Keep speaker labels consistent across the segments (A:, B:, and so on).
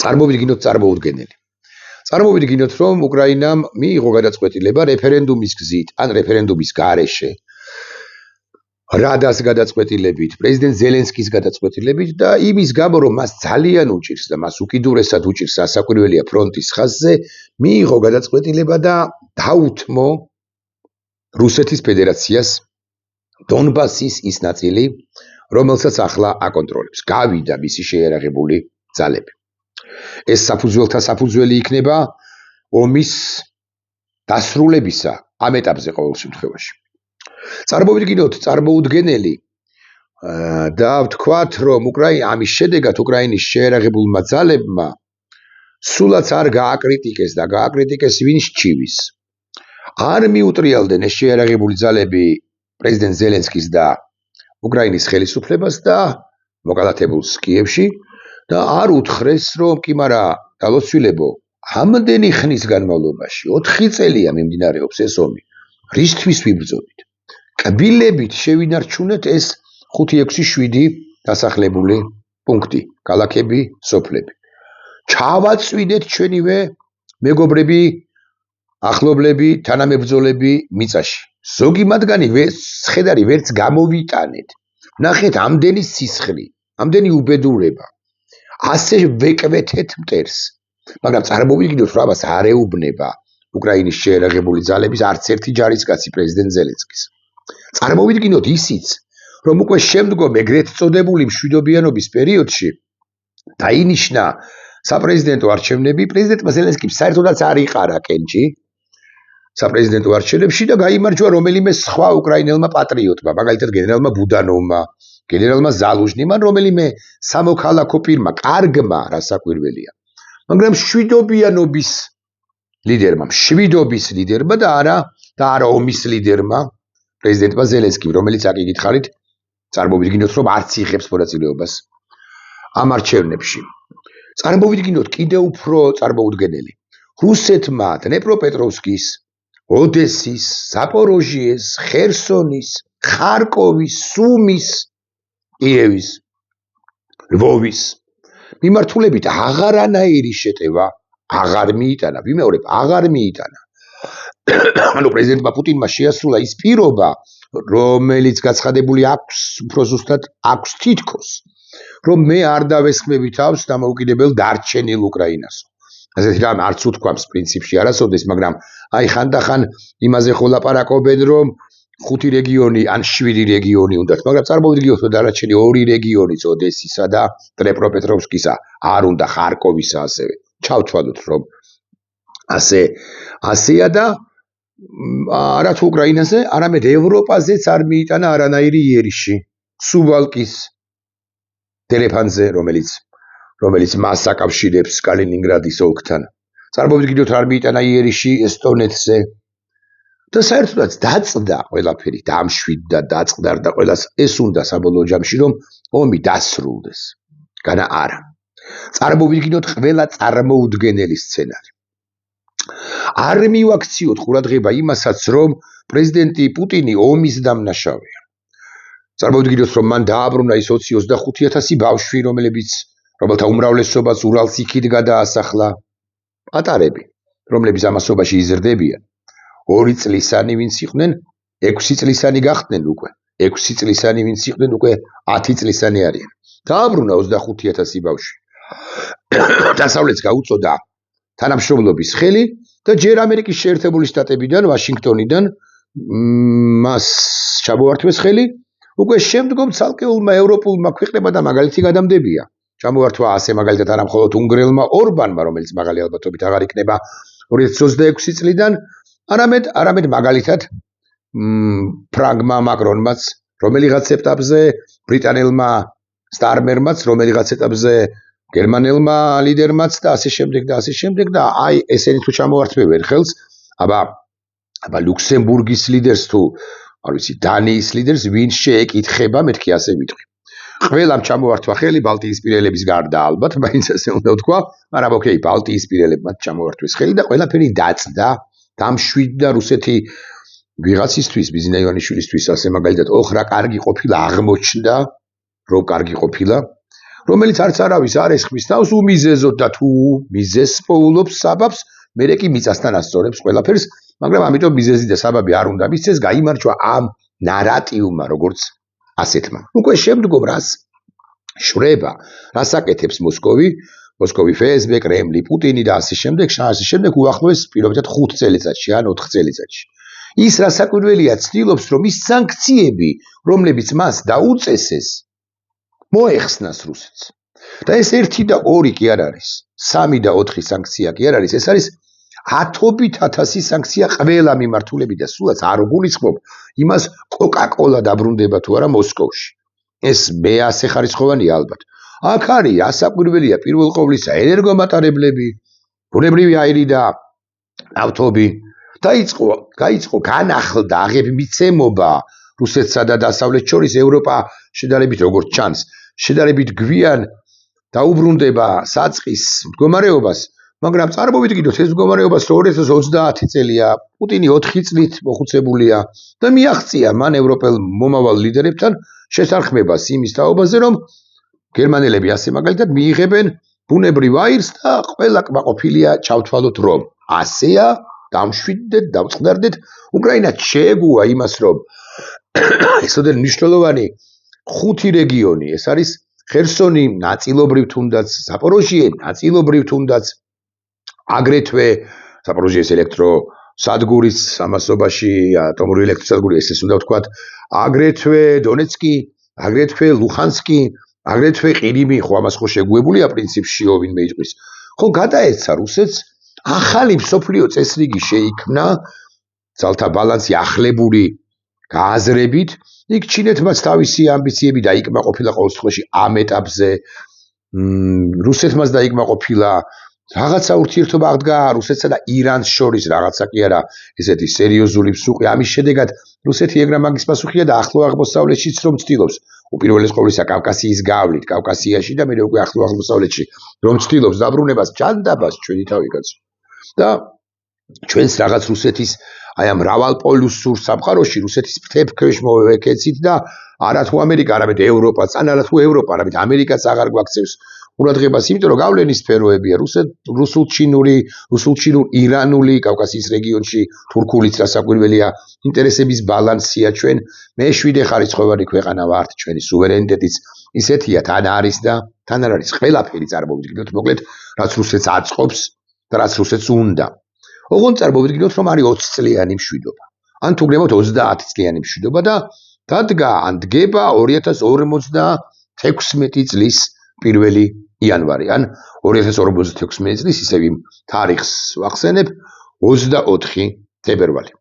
A: წარმოვიდგინოთ წარმოუდგენელი. წარმოვიდგინოთ, რომ უკრაინამ მიიღო გადაწყვეტილება რეფერენდუმის გზით, ან რეფერენდუმის გარეშე, რადას გადაწყვეტილებით, პრეზიდენტ ზელენსკის გადაწყვეტილებით და იმის გამო, რომ მას ძალიან უჭირს და მას უკიდურესად უჭირს სასაკვირველია ფრონტის ხაზზე, მიიღო გადაწყვეტილება და დაუთმო რუსეთის ფედერაციას დონბასის ის ნაწილი, რომელსაც ახლა აკონტროლებს. გავიდა მისი შეიარაღებული ძალები. ეს საფუძველთა საფუძველი იქნება ომის დასრულებისა ამ ეტაპზე ყოველ შემთხვევაში. წარმოვიდგინოთ წარმოუდგენელი და ვთქვათ, რომ ამის შედეგად უკრაინის შეიარაღებულმა ძალებმა სულაც არ გააკრიტიკეს და გააკრიტიკეს ვინ სჩივის. არ მიუტრიალდნენ ეს შეიარაღებული ძალები პრეზიდენტ ზელენსკის და უკრაინის ხელისუფლებას და მოკალათებულს კიევში და არ უთხრეს, რომ კი მარა დალოცვილებო, ამდენი ხნის განმავლობაში 4 წელია მიმდინარეობს ეს ომი. რისთვის ვიბრძოდით? კბილებით შევინარჩუნეთ ეს 5-6-7 დასახლებული პუნქტი, ქალაქები, სოფლები. ჩავაწვიდეთ ჩვენივე მეგობრები, ახლობლები, თანამებრძოლები მიწაში. ზოგი მათგანი სხედარი ვერც გამოვიტანეთ. ნახეთ ამდენი სისხლი, ამდენი უბედურება. ასე ვეკვეთეთ მტერს. მაგრამ წარმოვიდგინოთ, რომ ამას არ ეუბნება უკრაინის შეიარაღებული ძალების არც ერთი ჯარისკაცი პრეზიდენტ ზელენსკის. წარმოვიდგინოთ ისიც, რომ უკვე შემდგომ ეგრეთ წოდებული მშვიდობიანობის პერიოდში დაინიშნა საპრეზიდენტო არჩევნები, პრეზიდენტმა ზელენსკიმ საერთოდაც არ იყარა კენჭი საპრეზიდენტო არჩევნებში და გაიმარჯვა რომელიმე სხვა უკრაინელმა პატრიოტმა, მაგალითად გენერალმა ბუდანოვმა, გენერალმა ზალუჟნიმ, ან რომელიმე სამოქალაქო პირმა, კარგმა, რასაკვირველია. მაგრამ მშვიდობის ლიდერმა და არა ომის ლიდერმა, პრეზიდენტმა ზელენსკიმ, რომელიც აკითხარით, წარმოვიდგინოთ, რომ არც იღებს მონაწილეობას ამ არჩევნებში. წარმოვიდგინოთ კიდევ უფრო წარმოუდგენელი. რუსეთმა დნეპროპეტროვსკის, ოდესის, ზაპოროჟიეს, ხერსონის, ხარკოვის, სუმის, კიევის, ლვოვის მიმართულებით აღარანაირი შეტევა აღარ მიიტანა. ვიმეორებ, აღარ მიიტანა. ანუ პრეზიდენტმა პუტინმა შეასრულა ის პირობა, რომელიც გაცხადებული აქვს, უფრო ზუსტად აქვს თითქოს, რომ მე არ დავესხმები თავს დამოუკიდებელ დარჩენილ უკრაინას. ასეთი რამ არც უთქვამს პრინციპში არასოდეს, მაგრამ აი ხანდახან იმაზე ხო ლაპარაკობენ, რომ 5 რეგიონი ან 7 რეგიონი უნდათ, მაგრამ წარმოვიდგინოთ, რომ დანარჩენი 2 რეგიონიც ოდესისა და დნეპროპეტროვსკისა არ უნდა, ხარკოვისა ასევე. ჩავთვალოთ, რომ ასეა და არა თუ უკრაინაზე, არამედ ევროპაზეც არ მიიტანა არანაირი იერიში. სუვალკის ტელეფონზე, რომელიც მას აკავშირებს კალინინგრადის ოლქთან. წარმოვიდგინოთ, არ მიიტანა იერიში ესტონეთზე. და საერთოდაც დაწყდა ყველაფერი, დამშვიდდა, დაწყდარდა ყველას. ეს უნდა საბოლოო ჯამში, რომ ომი დასრულდეს. განა არა. წარმოვიდგინოთ ყველა წარმოუდგენელი სცენარი. არ მივაქციოთ ყურადღება იმასაც, რომ პრეზიდენტი პუტინი ომის დამნაშავეა. წარმოვიდგინოთ, რომ მან დააბრუნა ის 20-25,000 ბავშვი, რომელთა უმრავლესობაც ურალს იქით გადაასახლა. პატარები, რომლებიც ამასობაში იზრდებიან. 2 წლისანი ვინც იყვნენ, 6 წლისანი გახდნენ უკვე. 6 წლისანი ვინც იყვნენ, უკვე 10 წლისანი არიან. დააბრუნა 25,000 ბავშვი. დასავლეთს გაუწოდა თანამშრომლობის ხელი და ჯერ ამერიკის შეერთებული შტატებიდან, ვაშინგტონიდან მას ჩამოართვეს ხელი, უკვე შემდგომ ცალკეულმა ევროპულმა ქვეყნებმა მაგალითი გადამდებია. ჩამოართვა ასე მაგალითად არა მხოლოდ უნგრელმა ორბანმა, რომელიც მაღალი ალბათობით აღარ იქნება 2026 წლიდან, არამედ მაგალითად ფრანგმა მაკრონმაც, რომელიღაც ეტაპზე ბრიტანელმა სტარმერმაც, რომელიღაც ეტაპზე გერმანელმა ლიდერმაც და ასე შემდეგ და აი ესენი თუ ჩამოართვევენ ხელს, აბა ლუქსემბურგის ლიდერს თუ არ ვიცი დანიის ლიდერს ვინ შეეკითხება, მეთქი ასე ვიტყვი. ყველამ ჩამოართვა ხელი ბალტიისპირელების გარდა ალბათ, მაინც ასე უნდა ვთქვა, მაგრამ ოკეი, ბალტიისპირელებმა ჩამოართვეს ხელი და ყველაფერი დაწყდა, დამშვიდდა რუსეთი ვიღაცისთვის, ბიზნა ივანიშვილისთვის, ასე მაგალითად ოხრა კარგი ყოფილა, აღმოჩნდა, რომ კარგი ყოფილა. რომელიც არც არავის არ ესხმის თავს უმიზეზოდ და თუ მიზეზს პოულობს საბაბს, მერე კი მიწასთან ასწორებს ყველაფერს, მაგრამ ამიტომ მიზეზი და საბაბი არ უნდა მისცეს, გაიმარჯვა ამ ნარატივმა, როგორც ასეთმა. უკვე შემდგომ რას შვრება, რას აკეთებს მოსკოვი, FSB, კრემლი, პუტინი და ასე შემდეგ უახლოეს პირობითად 5 წელიწადში ან 4 წელიწადში. ის რასაკვირველია ცდილობს, რომ ის სანქციები, რომლებიც მას დაუწესეს, მოეხსნას რუსეთს. და ეს 1 და 2 კი არ არის, 3 და 4 სანქცია კი არ არის, ეს არის 1000 სანქცია ყველა მიმართულებით და სულაც არ გულისხმობ იმას კოკა-კოლა დაბრუნდება თუ არა მოსკოვში. ეს მეასეხარისხოვანია ალბათ. აქ არის ასაკვირველია პირველ ყოვლისა ენერგომატარებლები, ბუნებრივი აირი და ნავთობი. გაიწყო განახლდა აღებმიცემობა რუსეთსა და დასავლეთ შორის. ევროპა შედარებით როგორც ჩანს, შედარებით გვიან დაუბრუნდება საწყის მდგომარეობას, მაგრამ წარმოვიდგინოთ ეს მდგომარეობა 2030 წელია, პუტინი 4 წლით მოხუცებულია და მიაღწია მან ევროპელ მომავალ ლიდერებთან შესახმებას იმის თაობაზე, რომ გერმანელები ასე მაგალითად მიიღებენ ბუნებრივ აირს და ყველა კმაყოფილია ჩავთვალოთ, რომ ასეა, დამშვიდდეთ, დავწყდარდეთ. უკრაინა შეეგუა იმას, რომ ესოდენ მნიშვნელოვანი 5 რეგიონი, ეს არის ხერსონი, ნაწილობრივ თუნდაც ზაპოროჟიე, ნაწილობრივ თუნდაც აგრეთვე ზაპოროჟიეს ელექტროსადგურის ამასობაში, ატომური ელექტროსადგური, ეს უნდა ვთქვათ, აგრეთვე დონეცკი, აგრეთვე ლუხანსკი, აგრეთვე ყირიმი, ხო ამას ხო შეგუებულია პრინციპშიო ვინმე იტყვის. ხო გადაეცა რუსეთს ახალი მსოფლიო წესრიგი შეიქმნა, ძალთა ბალანსი ახლებური გააზრებით, იქ ჩინეთმაც თავისი ამბიციები დაიკმაყოფილა ყოველ შემთხვევაში ამ ეტაპზე, რუსეთმაც დაიკმაყოფილა, რაღაცა ურთიერთობა აღდგა რუსეთსა და ირანს შორის, რაღაცა კი არა, ესეთი სერიოზული მსუყი. ამის შედეგად რუსეთი ეგრა მაგის პასუხია და ახლო აღმოსავლეთშიც რომ ცდილობს, უპირველეს ყოვლისა კავკასიის გავლით, კავკასიაში და მერე უკვე ახლო აღმოსავლეთში რომ ცდილობს დაბრუნებას, ჯანდაბას ჩვენი თავი კაცო. და ჩვენს რაღაც რუსეთის აი ამ მრავალპოლუსურ სამყაროში რუსეთის ფრთებს მოვეკეცით და არა თუ ამერიკა, არამედ ევროპაც, ან არა თუ ევროპა, არამედ ამერიკაც აღარ გვაქცევს ყურადღებას, იმიტომ რომ გავლენის სფეროებია რუსულ-ჩინური, რუსულ-ჩინურ-ირანული, კავკასიის რეგიონში თურქულიც რასაკვირველია, ინტერესების ბალანსია ჩვენ, მე-7 ხარისხოვანი ქვეყანა ვართ, ჩვენი სუვერენიტეტიც ისეთია, თან არის და თან არ არის ყველაფერი წარმოვიდგინოთ, მოკლედ, რაც რუსეთს აწყობს და რაც რუსეთს უნდა. ოღონდ წარმოვიდგინოთ, რომ არის 20 წლიანი მშვიდობა. ან თუ გნებავთ 30 წლიანი მშვიდობა და დადგა ან დგება 2056 წლის 1 იანვარი, ან 2056 წლის ისევ იმ თარიღს ვახსენებ 24 თებერვალი.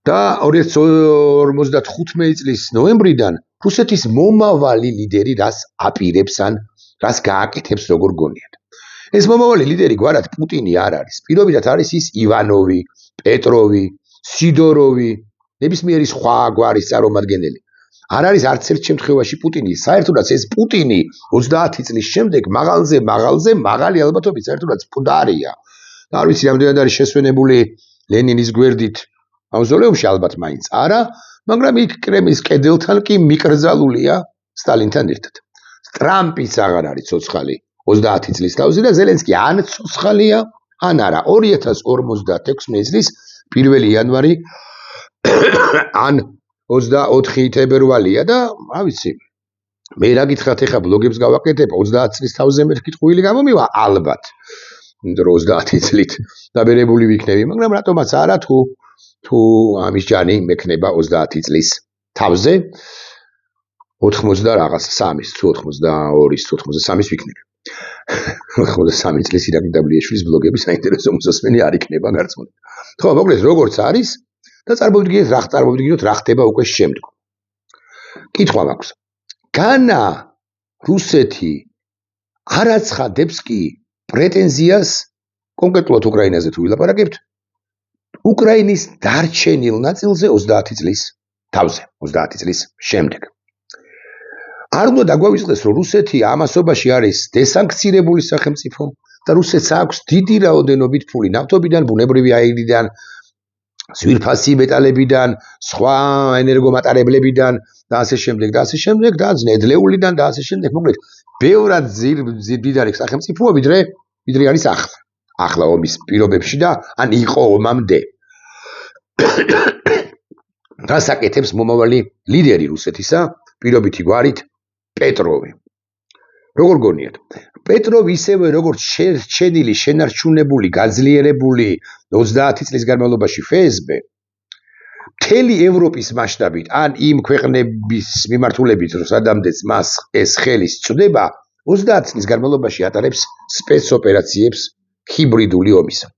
A: და 2055 წლის ნოემბრიდან რუსეთის მომავალი ლიდერი რას აპირებს ან რას გააკეთებს როგორ გონიათ. ეს მომავალი ლიდერი გვარად პუტინი არ არის. პირობითად არის ის ივანოვი, პეტროვი, სიდოროვი, ნებისმიერი სხვა გვარის წარმომადგენელი. არ არის არც ერთ შემთხვევაში პუტინი. საერთოდაც ეს პუტინი 30 წლის შემდეგ მაღალი ალბათობით საერთოდაც მკვდარია. და არ ვიცი რამდენად არის შესვენებული ლენინის გვერდით მავზოლეუმში, ალბათ მაინც არა, მაგრამ იქ კრემლის კედელთან კი მიკრძალულია სტალინთან ერთად. ტრამპიც აღარ არის ცოცხალი 30 წლის თავზე და ზელენსკი ან ცოცხალია, ან არა. 2056 წლის 1 იანვარი ან 24 თებერვალია და რა ვიცი, მე რა გითხრათ, ეხა ბლოგებს გავაკეთებ 30 წლის თავზე მე კითხვილი გამომივა, ალბათ. იმიტომ რომ 30 წლით დაბერებული ვიქნები, მაგრამ რატომაც არა, თუ ამის ჯანი მექნება 30 წლის თავზე 80 რაღაც 3-ის, თუ 82-ის, თუ 83-ის ვიქნები. 83 წლის ირაკლი დაბლიაშვილის ბლოგები საინტერესო მოსასმენი არ იქნება გარწმუნებული. ხო, მოკლედ როგორც არის და წარმოვიდგინოთ რა ხდება უკვე შემდგომ. კითხვა მაქვს. განა რუსეთი არ აცხადებს კი პრეტენზიას კონკრეტულად უკრაინაზე თუ ვილაპარაკებთ, უკრაინის დარჩენილ ნაწილზე 30 წლის თავზე, 30 წლის შემდეგ. არ უნდა დაგვავიწყდეს, რომ რუსეთი ამასობაში არის დესანქცირებული სახელმწიფო და რუსეთს აქვს დიდი რაოდენობით ფული ნავთობიდან, ბუნებრივი აირიდან, ძვირფასი მეტალებიდან, სხვა ენერგომატარებლებიდან და ასე შემდეგ და ნედლეულიდან და ასე შემდეგ. მოკლედ, ბევრად ძირბიდარი სახელმწიფოა ვიდრე არის ახლა ომის პირობებში და ან იყო ომამდე. რას აკეთებს მომავალი ლიდერი რუსეთისა, პირობითი გვარით პეტროვი. როგორ გონიათ? პეტროვი ისევე როგორც შენილი, შენარჩუნებული, გაძლიერებული 30 წლის განმავლობაში FSB მთელი ევროპის მასშტაბით ან იმ ქვეყნების მიმართულებით, სადამდეც მას ეს ხელი სწდება, 30 წლის განმავლობაში ატარებს სპეცოპერაციებს ჰიბრიდული ომისა.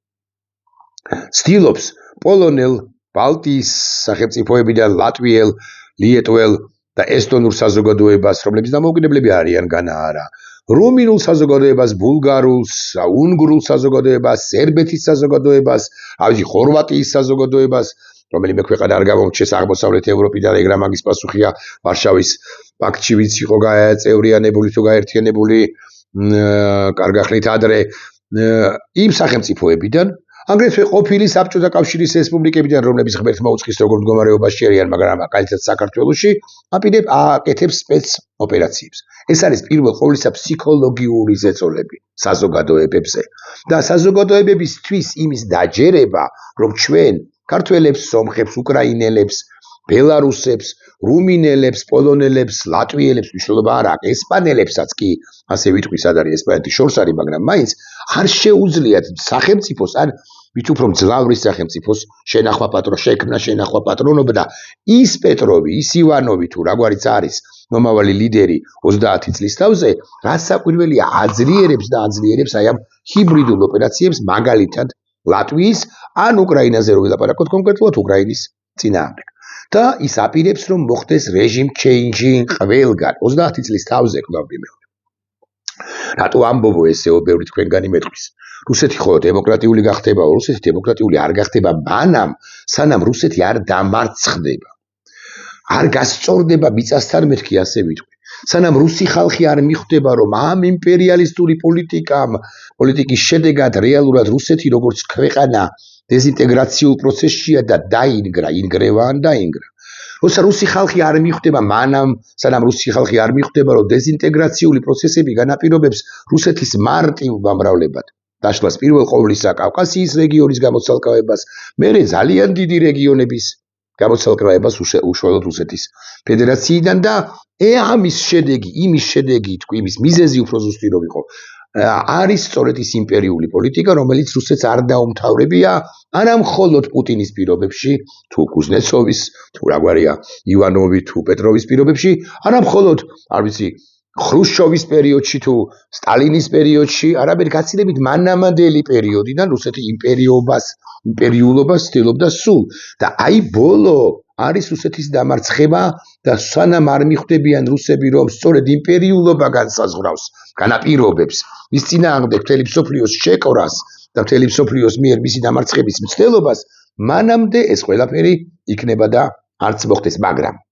A: ცდილობს პოლონელ, ბალტიის სახელმწიფოებიდან ლატვიელ, ლიეტველ და ესტონურ საზოგადოებას, რომლებიც დამოუკიდებლები არიან განა არა, რუმინულ საზოგადოებას, ბულგარულს, უნგრულ საზოგადოებას, სერბეთის საზოგადოებას, ხორვატიის საზოგადოებას, რომელიმე ქვეყანა არ გამომრჩეს აღმოსავლეთ ევროპიდან, ეგ რა მაგის პასუხია ვარშავის პაქტში, ვინც იყო წევრიანებული თუ გაერთიანებული კარგახნით ადრე იმ სახელმწიფოებიდან, აგრეთვე ყოფილი საბჭოთა კავშირის რესპუბლიკებიდან, რომლებიც ღმერთმა უწყის როგორ მდგომარეობაში არიან, მაგრამ მაგალითად საქართველოში, აკეთებს სპეცოპერაციებს. ეს არის პირველ ყოვლისა ფსიქოლოგიური ზეწოლები საზოგადოებებზე და საზოგადოებებისთვის იმის დაჯერება, რომ ჩვენ ქართველებს, სომხებს, უკრაინელებს, ბელარუსებს, რუმინელებს, პოლონელებს, ლატვიელებს, მნიშვნელობა არ აქვს, ესპანელებსაც კი, ასე ვიტყვი, სად არის ესპანეთი შორს არის, მაგრამ მაინც არ შეუძლიათ სახელმწიფოს ან მით უფრო მძლავრი სახელმწიფოს შექმნა შენახვა პატრონობა და ის პეტროვი, ის ივანოვი თუ რაგვარიც არის მომავალი ლიდერი 30 წლის თავზე, რასაკვირველია აძლიერებს აი ამ ჰიბრიდულ ოპერაციებს, მაგალითად ლატვიის ან უკრაინაზე რო ვილაპარაკოთ კონკრეტულად უკრაინის წინააღმდეგ. და ის აპირებს რომ მოხდეს რეჟიმ ჩეინჯი ყველგან 30 წლის თავზე კვლავ ვიმეორებ. რატო ამბობ ესეო ბევრი თქვენგანი მეტყვის. რუსეთი ხო დემოკრატიული გახდება, რუსეთი დემოკრატიული არ გახდება მანამ, სანამ რუსეთი არ დამარცხდება. არ გასწორდება მიწასთან მეთქი, ასე ვიტყვი. სანამ რუსი ხალხი არ მიხვდება, რომ ამ იმპერიალისტური პოლიტიკის შედეგად რეალურად რუსეთი როგორც ქვეყანა დეზინტეგრაციულ პროცესშია და ინგრევა. როცა რუსი ხალხი არ მიხვდება, სანამ რუსი ხალხი არ მიხვდება, რომ დეზინტეგრაციული პროცესები განაპირობებს რუსეთის მარტივ გამრავლებად. დაშლას პირველ ყოვლისა კავკასიის რეგიონის გამოცალკავებას, მერე ძალიან დიდი რეგიონების გამოცალკავებას უშუალოდ რუსეთის ფედერაციიდან და ამის შედეგი, იმის მიზეზი უფრო ზუსტი რომ იყო, არის სწორედ ის იმპერიული პოლიტიკა, რომელიც რუსეთს არ დაუმთავრებია, არა მხოლოდ პუტინის პირობებში, თუ კუზნეცოვის, თუ რაგვარია, ივანოვი თუ პეტროვის პირობებში, არა მხოლოდ, არ ვიცი, ხრუშჩოვის პერიოდში თუ სტალინის პერიოდში, არამედ გაცილებით მანამადელი პერიოდიდან რუსეთი იმპერიულობას ცდილობდა სულ და აი ბოლო არის რუსეთის დამარცხება და სანამ არ მიხვდებიან რუსები, რომ სწორედ იმპერიულობა განაპირობებს მის წინააღმდეგ მთელი მსოფლიოს შეკვრას და მთელი მსოფლიოს მიერ მისი დამარცხების მცდელობას, მანამდე ეს ყველაფერი იქნება და არც მოხდეს, მაგრამ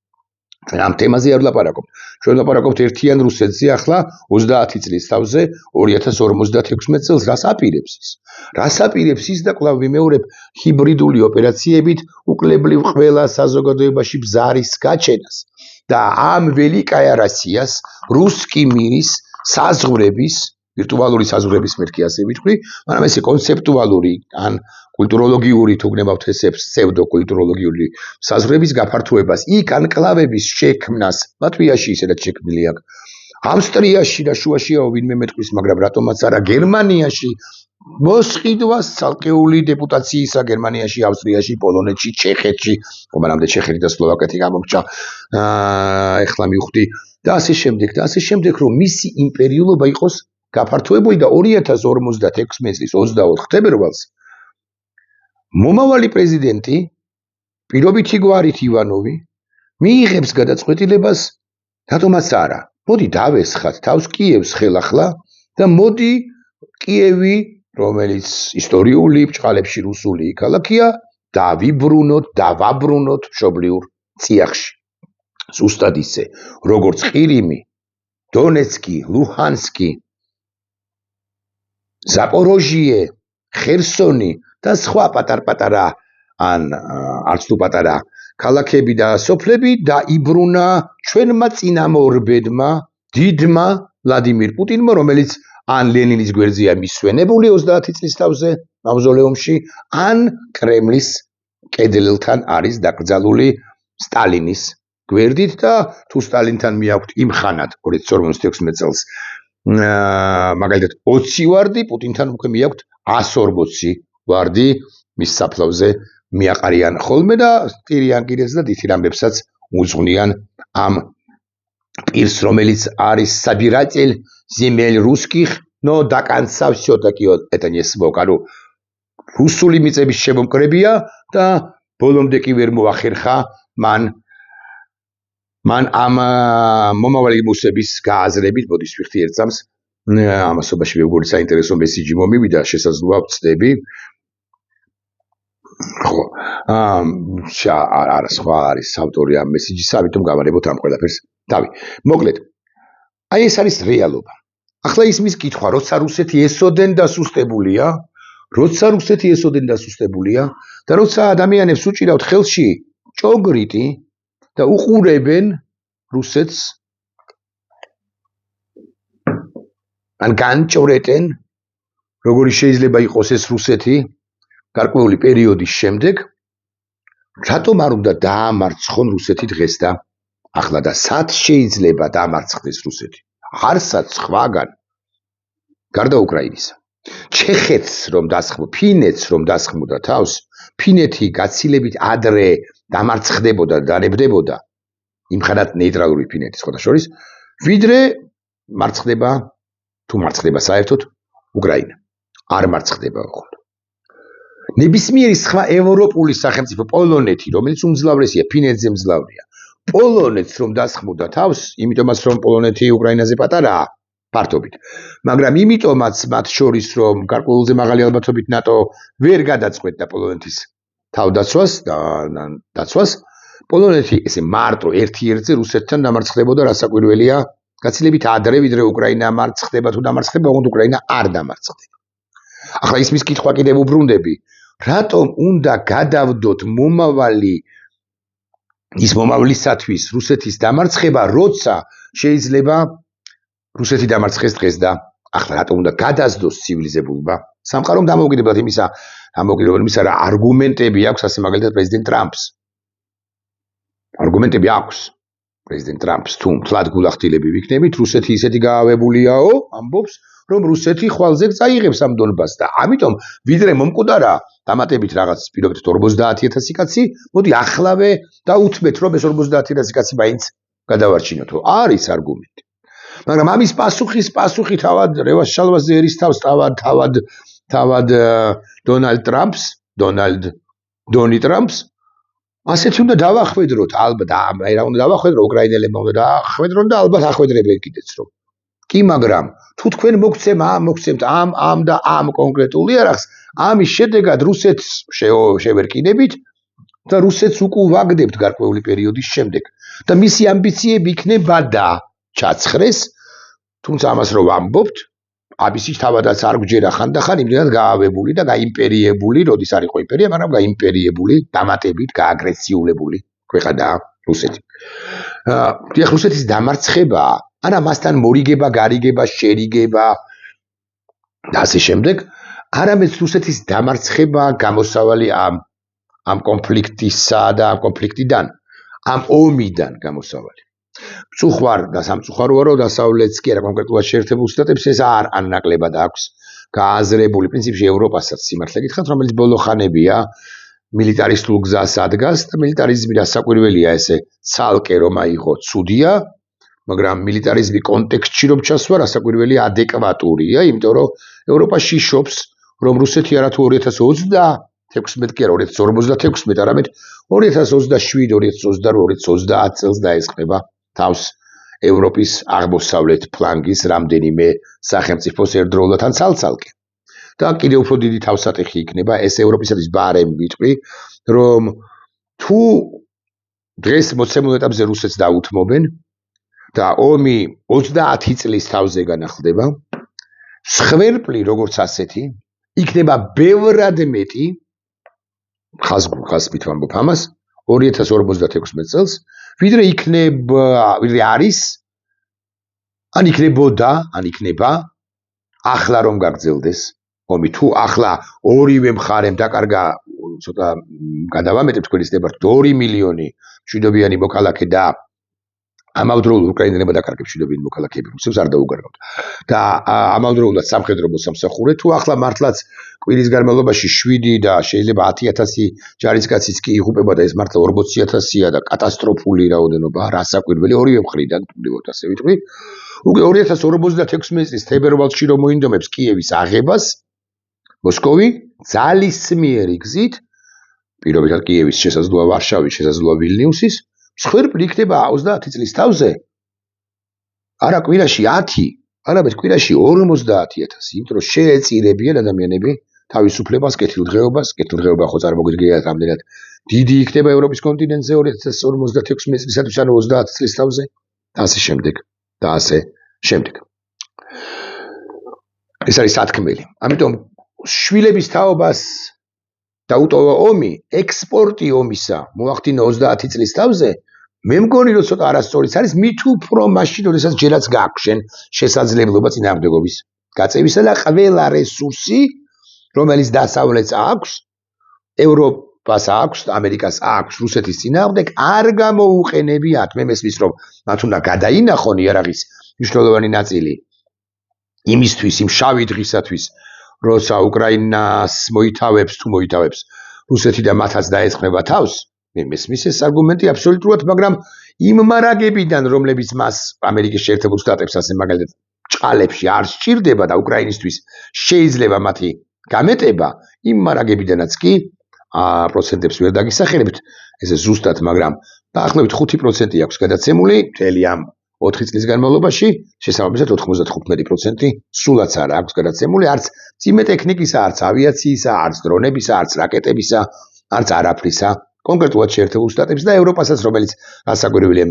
A: ჩვენ ამ თემაზე არ ვლაპარაკობთ. ჩვენ ვლაპარაკობთ ერთიან რუსეთზე ახლა 30 წლის თავზე 2056 წელს რას აპირებს ის და კვლავ ვიმეორებ ჰიბრიდული ოპერაციებით უკლებლივ ყველა საზოგადოებაში ბზარის გაჩენას და ამ ველიკაია რასიას რუსკი მირის საზღვრების ვირტუალური საზღვრების მერქი ასე ვიტყვი, მაგრამ ესე კონცეპტუალური ან კულტუროლოგიური თუ გნებავთ ესე ფსევდოკულტუროლოგიური საზღვრების გაფართოებას, იქ ანკლავების შექმნას, ლატვიაში ისედაც შექმნილი აქვს, ავსტრიაში და შუაშიაო ვინმე მეტყვის, მაგრამ რატომაც არა გერმანიაში მოსყიდვას ცალკეული დეპუტაციისა გერმანიაში, ავსტრიაში, პოლონეთში, ჩეხეთში, მანამდე ჩეხეთი და სლოვაკეთი გამორჩა, ეხლა მივხვდი და ასე შემდეგ, რომ მისი იმპერიულობა იყოს გაფართოებული და 2056 წლის 24 თებერვალს მომავალი პრეზიდენტი, პირობითი გვარით ივანოვი, მიიღებს გადაწყვეტილებას, რატომაც არა, მოდი დავესხათ თავს კიევს ხელახლა და მოდი კიევი, რომელიც ისტორიული ბრჭყალებში რუსული ქალაქია, დავაბრუნოთ მშობლიურ წიაღში. ზუსტად ისე, როგორც ყირიმი, დონეცკი, ლუჰანსკი, ზაპოროჟიე, ხერსონი და სხვა პატარ-პატარა ან არც თუ პატარა ქალაქები და სოფლები დაიბრუნა ჩვენმა წინამორბედმა დიდმა ვლადიმირ პუტინმა, რომელიც ან ლენინის გვერდზეა მისვენებული 30 წლის თავზე მავზოლეუმში, ან კრემლის კედელთან არის დაკრძალული სტალინის გვერდით და თუ სტალინთან მიაქვთ იმხანად 2056 წელს მაგალითად 20 ვარდი, პუტინთან უკვე მიაქვთ 140 ვარდი მის საფლავზე მიაყარიან ხოლმე და ტირიან კიდეც და დიდ ამბებსაც უძღვნიან ამ პირს, რომელიც არის საბირатель земель русских, но до конца все-таки это не смог. ანუ რუსული მიწების შემომკრებია და ბოლომდე კი ვერ მოახერხა მან ამ მომავალი მუსების გააზრებით, მოდის ვიხდი ერთ წამს ამასობაში როგორი საინტერესო მესიჯი მომივიდა, შესაძლოა ვწდები. ხო, არა სხვა არის ავტორი ამ მესიჯისა, ამიტომ გავარებოთ ამ ყველაფერს. დავი, მოკლედ, აი ეს არის რეალობა. ახლა ისმის კითხვა, როცა რუსეთი ესოდენ დასუსტებულია, და როცა ადამიანებს უჭირავთ ხელში ჭოგრიტი და უყურებენ რუსეთს, ან განჭვრეტენ, როგორი შეიძლება იყოს ეს რუსეთი გარკვეული პერიოდის შემდეგ, რატომ არ უნდა დაამარცხონ რუსეთი დღეს და ახლა და სად შეიძლება დაამარცხდეს რუსეთი? არსად სხვაგან გარდა უკრაინისა. ჩეხეთს რომ დასხმო, ფინეთს რომ დასხმოდა თავს, ფინეთი გაცილებით ადრე დამარცხდებოდა და დანებდებოდა იმხანად ნეიტრალური ფინეთის ხოთა შორის, ვიდრე მარცხდება საერთოდ უკრაინა. არ მარცხდება ხოლმე. ნებისმიერი სხვა ევროპული სახელმწიფო, პოლონეთი, რომელიც უმძლავრესია, ფინეთზე მძლავრია. პოლონეთს რომ დასხმოდა თავს, იმიტომაც რომ პოლონეთი უკრაინაზე პატარაა ფართობით, მაგრამ იმიტომაც მათ შორის რომ გარკვეულზე მაღალი ალბათობით ნატო ვერ გადაწყვეტდა პოლონეთის თავდაცვას და დაცვას, პოლონეთი ესე მარტო ერთ-ერთზე რუსეთთან დამარცხდებოდა, რასაკვირველია, გაცილებით ადრე, ვიდრე უკრაინა მარცხდება თუ დამარცხდება, ოღონდ უკრაინა არ დამარცხდება. ახლა ისმის კითხვა კიდევ უბრუნდები, რატომ უნდა გადავდოთ მომავლისათვის რუსეთის დამარცხება, როცა შეიძლება რუსეთი დამარცხეს დღეს და ახლა რატომ უნდა გადასდოს ცივილიზებულმა სამყარომ დამოუკიდებლად იმისა რა არგუმენტები აქვს, ასე მაგალითად პრეზიდენტ ტრამპს. არგუმენტები აქვს პრეზიდენტ ტრამპს, თუ მთლად გულახდილები ვიქნებით, რუსეთი ისეთი გაავებულიაო, ამბობს, რომ რუსეთი ხვალზე წაიღებს ამ დონბასს და ამიტომ ვიდრე მომკვდარა დამატებით რაღაც პირობითად 50,000 კაცი, მოდი ახლავე დაუთმეთ, რომ ეს 50,000 კაცი მაინც გადავარჩინოთ. არის არგუმენტი. მაგრამ ამის პასუხი თავად რევას შალვაზე ერისთავს, თავად დონალდ ტრამპს, ასეთი უნდა დავახვედროთ, ალბათ, რა უნდა დავახვედრო, უკრაინელებმა უნდა დაახვედრონ და ალბათ ახვედრებენ კიდეც რომ. კი, მაგრამ თუ თქვენ მოგცემთ ამ და ამ კონკრეტულ იარაღს, ამის შედეგად რუსეთს შევერკინებით და რუსეთს უკუვაგდებთ გარკვეული პერიოდის შემდეგ და მისი ამბიციები იქნება და ჩაცხრეს, თუმცა ამას რო ვამბობთ, აბისიც თავადაც არ გვჯერა ხანდახან იმდენად გაავებული და გაიმპერიებული, როდის არ იყო იმპერია, მაგრამ გაიმპერიებული, დამატებით გააგრესიულებული ქვეყანაა რუსეთი. დიახ, რუსეთის დამარცხება, არა მასთან მორიგება, გარიგება, შერიგება და ასე შემდეგ, არამედ რუსეთის დამარცხება გამოსავალი ამ კონფლიქტისა და ამ კონფლიქტიდან, ამ ომიდან გამოსავალი. მწუხვარ და სამწუხაროა, რომ დასავლეთს კი არა კონკრეტულად შეერთებულ შტატებს ეს არ ანაკლებად აქვს გააზრებული, პრინციპში ევროპასაც სიმართლე გითხრათ, რომელიც ბოლო ხანებია მილიტარისტულ გზას ადგას და მილიტარიზმი რასაკვირველია ესე ცალკე რომ აიღო ცუდია, მაგრამ მილიტარიზმი კონტექსტში რომ ჩასვა რასაკვირველია ადეკვატურია, იმიტომ რომ ევროპაში შობს რომ რუსეთი არა თუ 2026 კი არა 2056, არამედ 2027-2028-2030 წელს დაესწრება თავს ევროპის აღმოსავლეთ ფლანგის რამდენიმე სახელმწიფოს ერთდროულად ან ცალ-ცალკე. და კიდევ უფრო დიდი თავსატეხი იქნება ეს ევროპისათვის ბარემ ვიტყვი, რომ თუ დღეს მოცემულ ეტაპზე რუსეთს დაუთმობენ და ომი 30 წლის თავზე განახლდება, სხვერპლი როგორც ასეთი იქნება ბევრად მეტი, ხაზს ვამბობ ამას, 2056 წელს, ვიდრე არის, ან იქნება, ახლა რომ გაგრძელდეს, ომი თუ ახლა ორივე მხარემ დაკარგა, ცოტა გადავამეტებ თქვენ ისნებართ 2 მილიონი მშვიდობიანი მოქალაქე და ამავდროულად უკრაინელებმა დაკარგეს მშვიდობიანი მოქალაქეები, რუსებს არ დაუგარგავთ. და ამავდროულად სამხედრო მოსამსახურე თუ ახლა მართლაც კვირის განმავლობაში 7 და შეიძლება 10,000 ჯარისკაციც კი იღუპება და ეს მართლა 40,000-ია და კატასტროფული რაოდენობა, რასაკვირველი ორივე მხრიდან, თუნდაც ასე ვიტყვი. უკვე 2056 წლის თებერვალში რომ მოინდომებს კიევის აღებას, მოსკოვი ძალისმიერი გზით, პირობითად კიევის შესაძლოა ვარშავის, შესაძლოა ვილნიუსის, მსხვერპლი იქნება 30 წლის თავზე. არა კვირაში 10, არამედ კვირაში 50,000, იმიტომ რომ შეეწირებიან ადამიანები თავისუფლებას, კეთილდღეობა ხო წარმოგიდგენიათ რამდენად დიდი იქნება ევროპის კონტინენტზე 2056 წლისათვის, ანუ 30 წლის თავზე და ასე შემდეგ. ეს არის სათქმელი. ამიტომ შვილების თაობას დაუტოვა ომი, ექსპორტი ომისა მოახდინა 30 წლის თავზე, მე მგონი რომ ცოტა არასწორიც არის, მით უფრო მაშინ, როდესაც ჯერაც გააქვს შენ შესაძლებლობა წინააღმდეგობის გაწევისა და ყველა რესურსი, რომელიც დასავლეთს აქვს, ევროპას აქვს, ამერიკას აქვს, რუსეთის წინააღმდეგ არ გამოუყენებიათ. მე მესმის რომ მათ უნდა გადაინახონ იარაღის მნიშვნელოვანი ნაწილი იმისთვის, იმ შავი დღისათვის, როცა უკრაინას მოითავებს რუსეთი და მათაც დაეწყნება თავს. მე მესმის ეს არგუმენტი აბსოლუტურად, მაგრამ იმ მარაგებიდან, რომლებიც მას ამერიკის შეერთებულ შტატებს ასე მაგალითად ჭყალებში არ სჭირდება და უკრაინისთვის შეიძლება მათი გამეტება, იმ მარაგებიდანაც კი პროცენტებს ვერ დაგისახელებთ, ესე ზუსტად, მაგრამ დაახლოებით 5% აქვს გადაცემული მთელი ამ 4 წლის განმავლობაში, შესაბამისად 95% სულაც არ აქვს გადაცემული, არც წიმე ტექნიკისა, არც ავიაციისა, არც დრონებისა, არც რაკეტებისა, არც არაფრისა, კონკრეტულად შეერთებულ შტატებს და ევროპასაც, რომელიც გასაკვირველია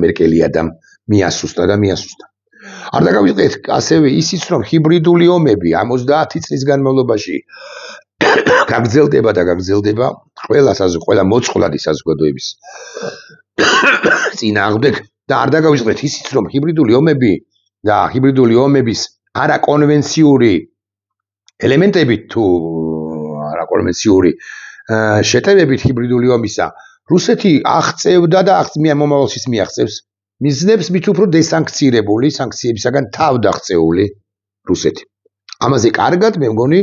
A: მერკელიადამ მიასუსტა. არ დაგავიწყდეთ ასევე ისიც, რომ ჰიბრიდული ომები 30 წლის განმავლობაში გაგრძელდება ყველა მოწყვლადი საზოგადოების წინააღმდეგ და არ დაგავიწყდეთ ისიც, რომ ჰიბრიდული ომები და ჰიბრიდული ომების არაკონვენციური ელემენტებით თუ არაკონვენციური შეტევებით ჰიბრიდული ომისა რუსეთი აღწევდა და მომავალშიც მიაღწევს მიზნებს მით უფრო დესანქცირებული სანქციებისაგან თავდაღწეული რუსეთი. ამაზე კარგად მე მგონი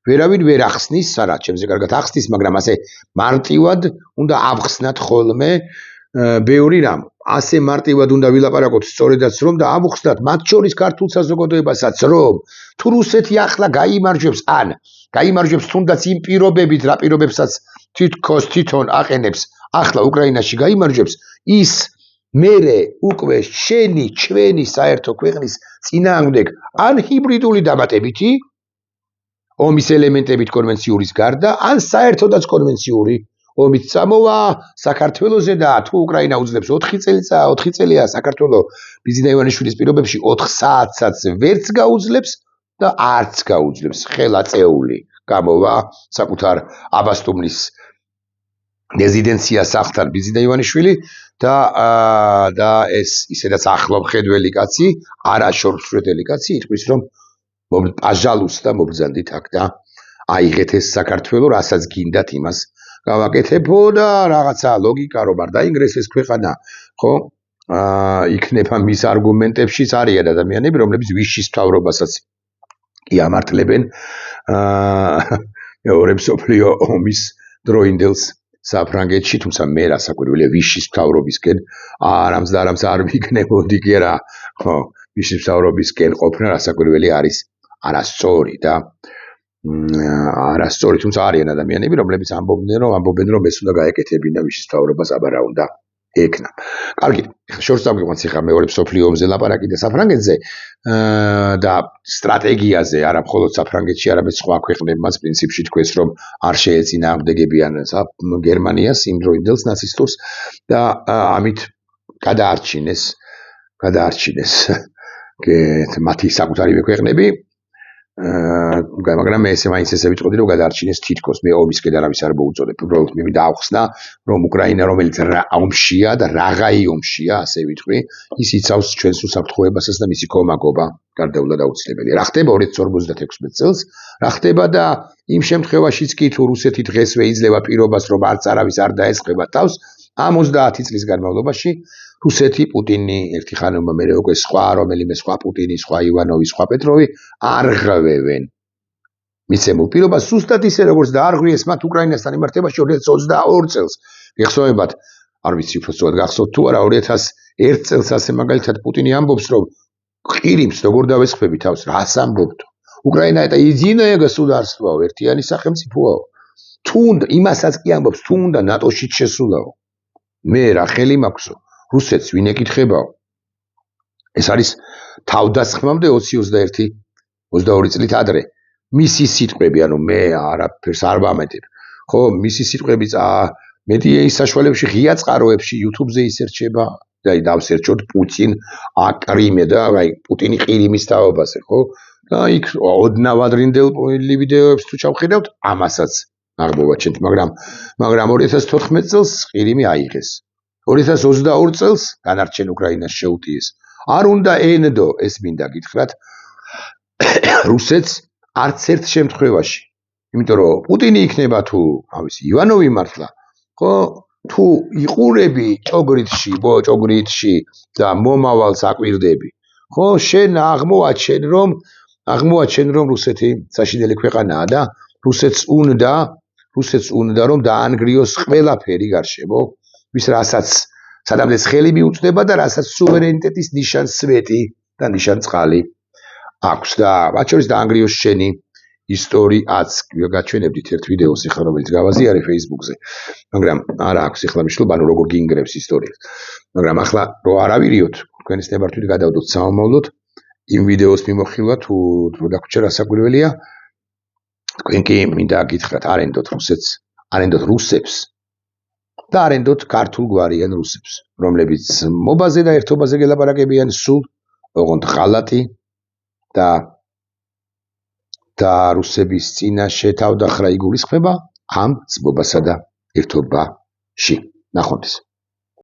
A: ვერავინ ვერ ახსნის, არა, ჩემზე კარგად ახსნის, მაგრამ ასე მარტივად უნდა ავხსნათ ხოლმე ბევრი რამ. ასე მარტივად უნდა ვილაპარაკოთ სწორედაც რომ და ავხსნათ მათ შორის ქართულ საზოგადოებასაც, რომ თუ რუსეთი ახლა გაიმარჯვებს თუნდაც იმ პირობებით, რა პირობებსაც თვითონ აყენებს, ახლა უკრაინაში გაიმარჯვებს, ის მერე უკვე ჩვენი საერთო ქვეყნის წინააღმდეგ ან ჰიბრიდული დამატებითი ომის ელემენტებით კონვენციონის გარდა, ან საერთოდაც კონვენციური ომით წამოვა საქართველოზე და თუ უკრაინა უძლებს 4 წელია საქართველო ბიზნეს ივანიშვილის პირობებში 4 საათსაც ვერც გაუძლებს და არც გაუძლებს ხელაწეული გამოვა საკუთარ აბასტუმნის რეზიდენცია სახლთან ბიზნეს ივანიშვილი და ეს ისედაც ახლომხედველი კაცი, არაშორსწრეთელი კაცი, იტყვის რომ პაჟალუსტა მობრძანდით აქ და აიღეთ ეს საქართველო, რასაც გინდათ იმას გავაკეთებო და რაღაცა ლოგიკა რომ არ დაინგრეს ეს ქვეყანა, ხო? იქნება მის არგუმენტებშიც არიან ადამიანები, რომლებიც ვიშის მთავრობასაც კი ამართლებენ მეორე მსოფლიო ომის დროინდელს საფრანგეთში, თუმცა მე რასაკვირველია ვიშის მთავრობისკენ არამც არ ვიქნებოდი კი არა, ხო, ვიშის მთავრობისკენ ყოფნა რასაკვირველი არის არასწორი და არასწორი, თუმცა არიან ადამიანები, რომლებიც ამბობენ რომ ეს უნდა გაეკეთებინა ვიშის მთავრობას, აბა რა უნდა ეკნა. კარგი, შორს წამგვიყვანს ახლა მეორე მსოფლიო ომზე ლაპარაკი და საფრანგეთზე და სტრატეგიაზე, არა მხოლოდ საფრანგეთში, არამედ სხვა ქვეყნებმაც პრინციპში თქვეს, რომ არ შეეწინააღმდეგებიან გერმანიას, იმ დროინდელს ნაცისტურს და ამით გადაარჩინეს მათი საკუთარი ქვეყნები მაგრამ მე მაინც ესე ვიტყოდი რომ გადაარჩინეს თითქოს მე ომისკენ არავის არ მოუწოდებ უბრალოდ მე მინდა ავხსნა რომ უკრაინა რომელიც ომშია და რაღაი ომშია ასე ვიტყვი ის იცავს ჩვენს უსაფრთხოებასაც და მისი კომაგობა გარდაულა დაუცილებელია რა ხდება 2056 წელს რა ხდება და იმ შემთხვევაშიც კი თუ რუსეთი დღესვე იძლევა პირობას რომ არც არავის არ დაესწრება თავს ამ 30 წლის განმავლობაში რუსეთი პუტინი ერთი ხანმა მე უკვე სხვა რომელიმე სხვა პუტინი სხვა ივანოვი სხვა პეტროვი არ ღვევენ მიცემულ პირობას ზუსტად ისე როგორც დაარღვიეს მათ უკრაინასთან იმართებაში 2022 წელს გეხსოვებათ არ ვიცი უფრო სწორად გახსოვთ თუ არა 2001 წელს ასე მაგალითად პუტინი ამბობს რომ ყირიმს როგორ დავესხმები თავს რას ამბობთ უკრაინა это единое государство ერთიანი სახელმწიფოა თუნდა იმასაც კი ამბობს თუნდა ნატოში შესულაო მე რა ხელი მაქვსო რუსეთს ვინ ეკითხებაო ეს არის თავდასხმამდე 2021-22 წლით ადრე მისი სიტყვები ანუ მე არაფერს არ ვამეტებ ხო მისი სიტყვები მედიაის საშუალებში ღია წყაროებში YouTube-ზე ისერჩება და დავსერჩოთ პუტინ აკრიმე და აი პუტინი ყირიმის თაობაზე ხო და იქ ოდნავადრინდელ ვიდეოებს თუ ჩავხედავთ ამასაც აღბობა ჩემთ მაგრამ 2014 წელს ყირიმი აიღეს 2022 წელს განარჩენ უკრაინას შეუტიეს არ უნდა ენდო ეს მინდა გითხრათ რუსეთს არც ერთ შემთხვევაში იმიტომ რომ პუტინი იქნება თუ ავისი ივანოვი მართლა ხო თუ იყურები ჭოგრითში და მომავალს აკვირდები ხო შენ აღმოაჩენ რომ რუსეთი საშინელი ქვეყანაა და რუსეთს უნდა რომ დაანგრიოს ყველაფერი გარშემო ვის რასაც სადამდე ხელი მიუწვდება და რასაც სუვერენიტეტის ნიშან სვეტი და ნიშან წყალი აქვს და მათ შორის დაანგრიოს შენი ისტორიაც გაჩვენებდით ერთ ვიდეოს ახლა რომელიც გავაზიარე Facebook-ზე მაგრამ არა აქვს ახლა მნიშვნელობა ანუ როგორ გინგრებს ისტორიას მაგრამ ახლა რო არავირიოთ თქვენის ნებართვით გადავდოთ საომავლოდ იმ ვიდეოს მიმოხილვა თუ დაგვრჩა რასაკვირველია თქვენ კი მინდა გითხრათ არენდოთ რუსებს და არენდოთ ქართულ გვარიან რუსებს რომლებიც მობაზე და ერთობაზე გელაპარაკებიან სულ ოღონდ ღალატი და რუსების წინაშე თავდახრა იგულისხმება ამ ძმობასა და ერთობაში ნახვამდის